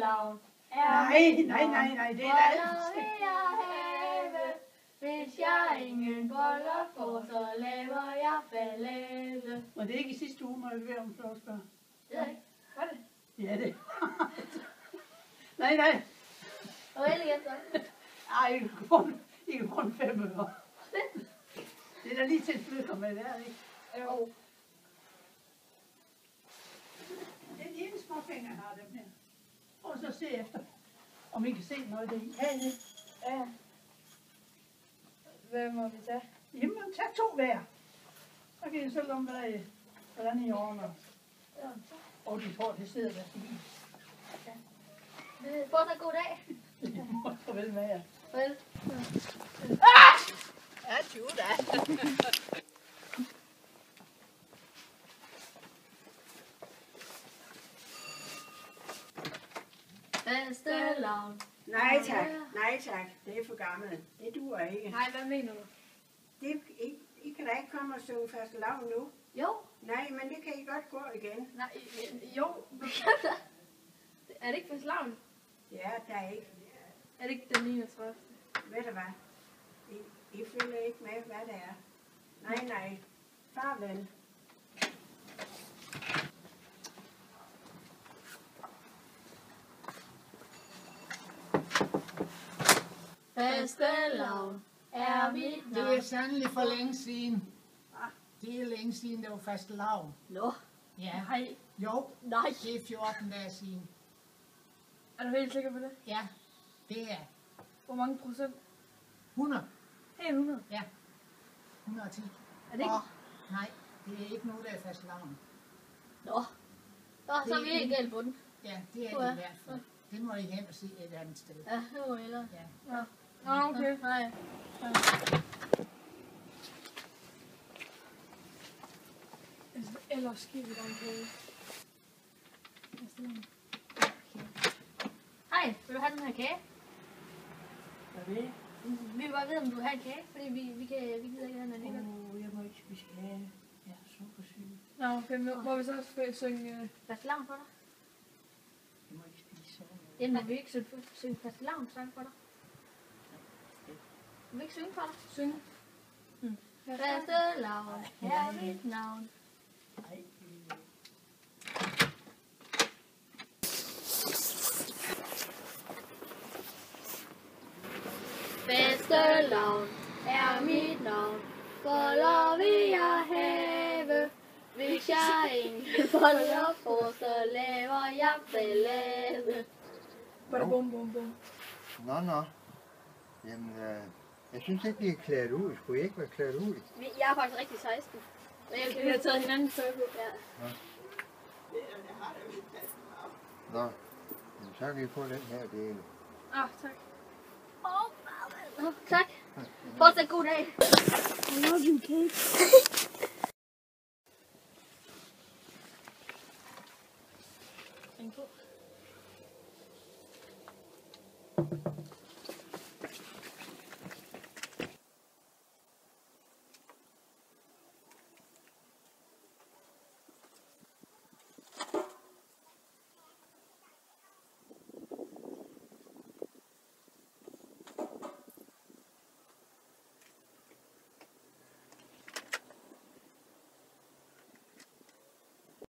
fastelavn Nej, det er da boller vil jeg have. Hvis jeg ingen boller får, så laver jeg ballade. Og det er ikke i sidste uge, må jeg være om flosbær. Det er ikke. Var det? Ja, det Nej. Og helt igen så. Ej, I kan få en 5 øre. Det er da lige til et flytter med det, er det ikke? Jo. Det er de ene små fingre, jeg har dem her. Og så se efter, om I kan se noget af det i. Ja. Hvad må vi tage? Jamen, tag 2 hver. Så kan I selv om, hvordan I ordner. Ja. Og de tror, det sidder der. Fortsat god dag. Farvel med jer. Farvel. Ja, 20 da. Fastelavn. Nej tak. Det er for gammelt. Det duer ikke. Nej, hvad mener du? I kan da ikke komme og synge fastelavn nu. Jo. Nej, men det kan I godt gå igen. Nej, jo. Er det ikke fastelavn? Ja, der er ikke. Er det ikke den 31? Ved du hvad? I følger ikke med, hvad det er. Nej. Farvel. Fastelavn er mit navn. Det er sandelig for længe siden. Det er længe siden, det var fastelavn. Nå. Ja. Nej. Jo, Nej. det er 14 dage siden. Er du helt sikker på det? Ja, det er Hvor mange procent? 100. 100. Ja, 110. Er det ikke? Nej, det er ikke nu, der er fastelavn. Nå. Så er vi helt galt på den. Ja, det er det i hvert fald. Det må I hen og se et andet sted. Ja, det må jeg hellere. Ja. Nå, okay. Nej. Ellers skal vi gerne prøve. Hej, vil du have den her kage? Hvad ved? Vi vil bare vide, om du vil have en kage, fordi vi gider ikke have den alligevel. Jeg må ikke spise kage. Jeg er sukkersyg. Nå, okay, må vi så synge... Fastelavn for dig? Jeg må ikke spise sådan noget. Jamen, vil vi ikke synge fastelavn sang for dig? Vil vi ikke synge for dig? Synge. Fastelavn er mit navn. Nej. Fastelavn er mit navn. Boller vil jeg have. Hvis jeg ingen boller får, så laver jeg ballade. Bare bum, bum, bum. Nå. Jamen, jeg synes ikke, de er klædt ud. Skulle I ikke være klædt ud? Jeg er faktisk rigtig 16. Vi har taget hinanden tøj på. Ja. Nå, jamen, så kan I få den her del. Tak. Tak. Fortsat god dag. I love you, Kate. Thank you.